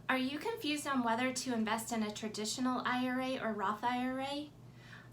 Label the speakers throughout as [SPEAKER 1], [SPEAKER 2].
[SPEAKER 1] Are you confused on whether to invest in a traditional IRA or Roth IRA?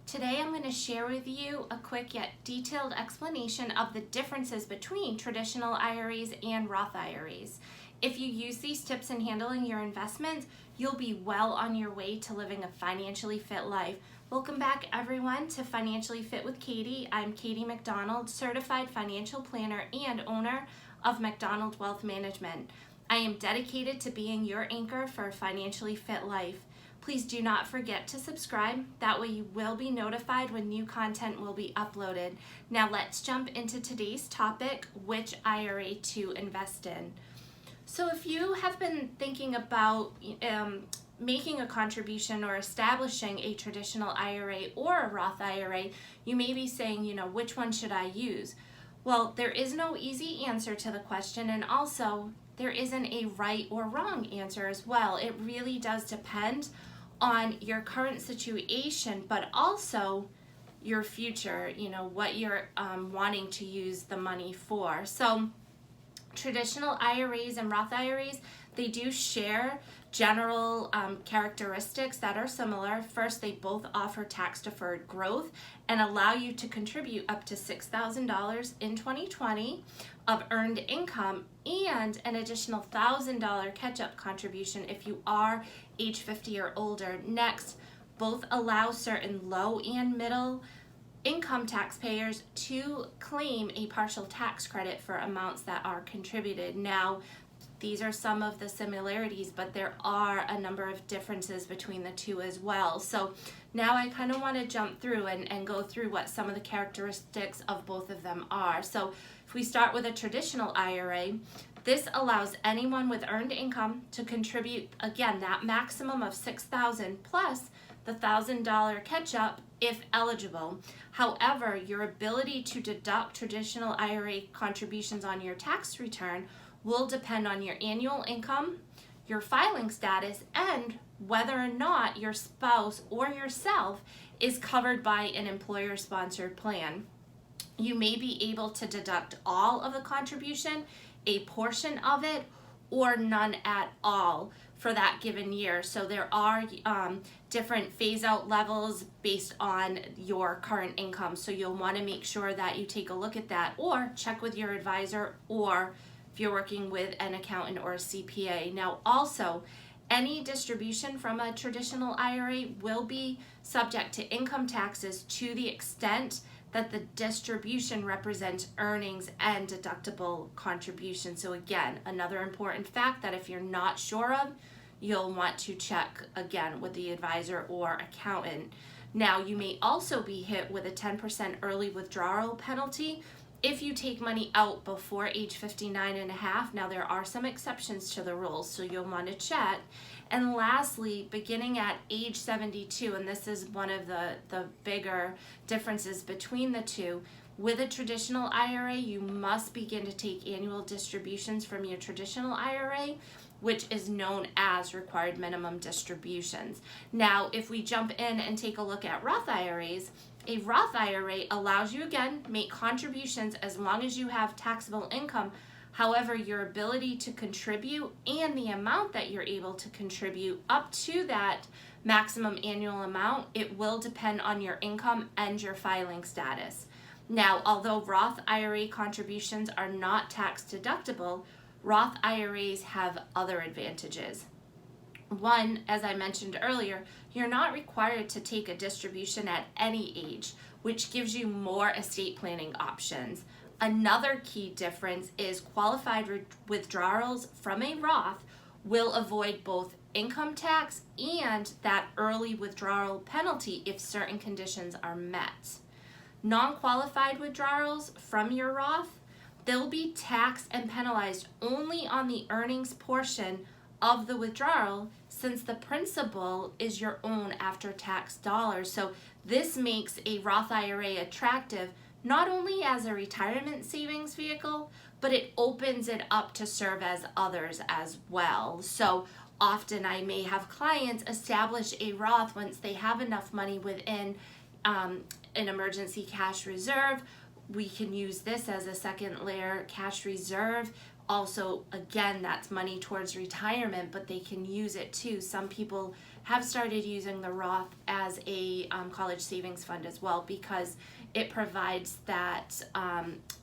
[SPEAKER 1] Today I'm going to share with you a quick yet detailed explanation of the differences between traditional IRAs and Roth IRAs. If you use these tips in handling your investments, you'll be well on your way to living a financially fit life. Welcome back everyone to Financially Fit with Katie. I'm Katie MacDonald, certified financial planner and owner of MacDonald Wealth Management. I am dedicated to being your anchor for a financially fit life. Please do not forget to subscribe. That way you will be notified when new content will be uploaded. Now let's jump into today's topic, which IRA to invest in. So if you have been thinking about making a contribution or establishing a traditional IRA or a Roth IRA, you may be saying, which one should I use? Well, there is no easy answer to the question, and also there isn't a right or wrong answer as well. It really does depend on your current situation, but also your future, what you're wanting to use the money for. So traditional IRAs and Roth IRAs, they do share general characteristics that are similar. First, they both offer tax-deferred growth and allow you to contribute up to $6,000 in 2020 of earned income and an additional $1,000 catch-up contribution if you are age 50 or older. Next, both allow certain low and middle income taxpayers to claim a partial tax credit for amounts that are contributed. Now, these are some of the similarities, but there are a number of differences between the two as well. So now I kind of want to jump through and go through what some of the characteristics of both of them are. So if we start with a traditional IRA, this allows anyone with earned income to contribute, again, that maximum of $6,000 plus the $1,000 catch-up if eligible. However, your ability to deduct traditional IRA contributions on your tax return will depend on your annual income, your filing status, and whether or not your spouse or yourself is covered by an employer-sponsored plan. You may be able to deduct all of the contribution, a portion of it, or none at all for that given year. So there are different phase-out levels based on your current income. So you'll want to make sure that you take a look at that or check with your advisor, or if you're working with an accountant or a CPA. Now also, any distribution from a traditional IRA will be subject to income taxes to the extent that the distribution represents earnings and deductible contributions. So again, another important fact that if you're not sure of, you'll want to check again with the advisor or accountant. Now, you may also be hit with a 10% early withdrawal penalty if you take money out before age 59 and a half. Now, there are some exceptions to the rules, so you'll want to check. And lastly, beginning at age 72, and this is one of the bigger differences between the two, with a traditional IRA, you must begin to take annual distributions from your traditional IRA, which is known as required minimum distributions. Now, if we jump in and take a look at Roth IRAs, a Roth IRA allows you, again, make contributions as long as you have taxable income. However, your ability to contribute and the amount that you're able to contribute up to that maximum annual amount, it will depend on your income and your filing status. Now, although Roth IRA contributions are not tax deductible, Roth IRAs have other advantages. One, as I mentioned earlier, you're not required to take a distribution at any age, which gives you more estate planning options. Another key difference is qualified withdrawals from a Roth will avoid both income tax and that early withdrawal penalty if certain conditions are met. Non-qualified withdrawals from your Roth, they'll be taxed and penalized only on the earnings portion of the withdrawal, since the principal is your own after-tax dollars. So this makes a Roth IRA attractive not only as a retirement savings vehicle, but it opens it up to serve as others as well. So often I may have clients establish a Roth once they have enough money within an emergency cash reserve. We can use this as a second layer cash reserve Also, again, that's money towards retirement, but they can use it too. Some people have started using the Roth as a college savings fund as well, because it provides that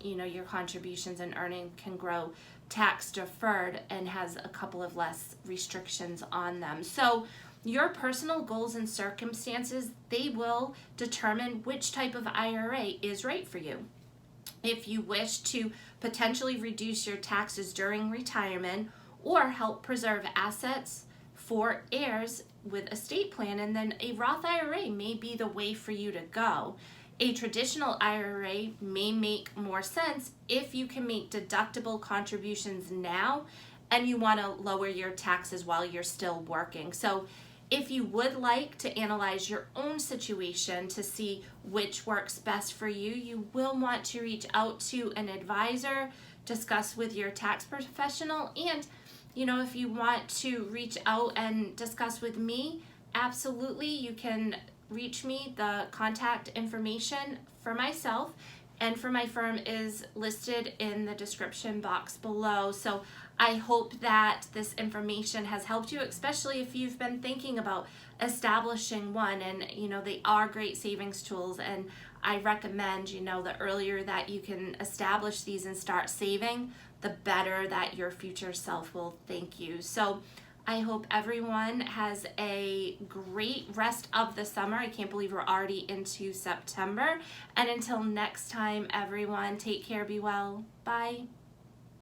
[SPEAKER 1] your contributions and earning can grow tax deferred and has a couple of less restrictions on them. So your personal goals and circumstances, they will determine which type of IRA is right for you. If you wish to potentially reduce your taxes during retirement or help preserve assets for heirs with estate plan, and then a Roth IRA may be the way for you to go. A traditional IRA may make more sense if you can make deductible contributions now and you want to lower your taxes while you're still working. So if you would like to analyze your own situation to see which works best for you, you will want to reach out to an advisor, discuss with your tax professional, and if you want to reach out and discuss with me, absolutely, you can reach me. The contact information for myself and for my firm is listed in the description box below. So I hope that this information has helped you, especially if you've been thinking about establishing one. And they are great savings tools, and I recommend the earlier that you can establish these and start saving, the better that your future self will thank you. So I hope everyone has a great rest of the summer. I can't believe we're already into September. And until next time, everyone, take care, be well. Bye.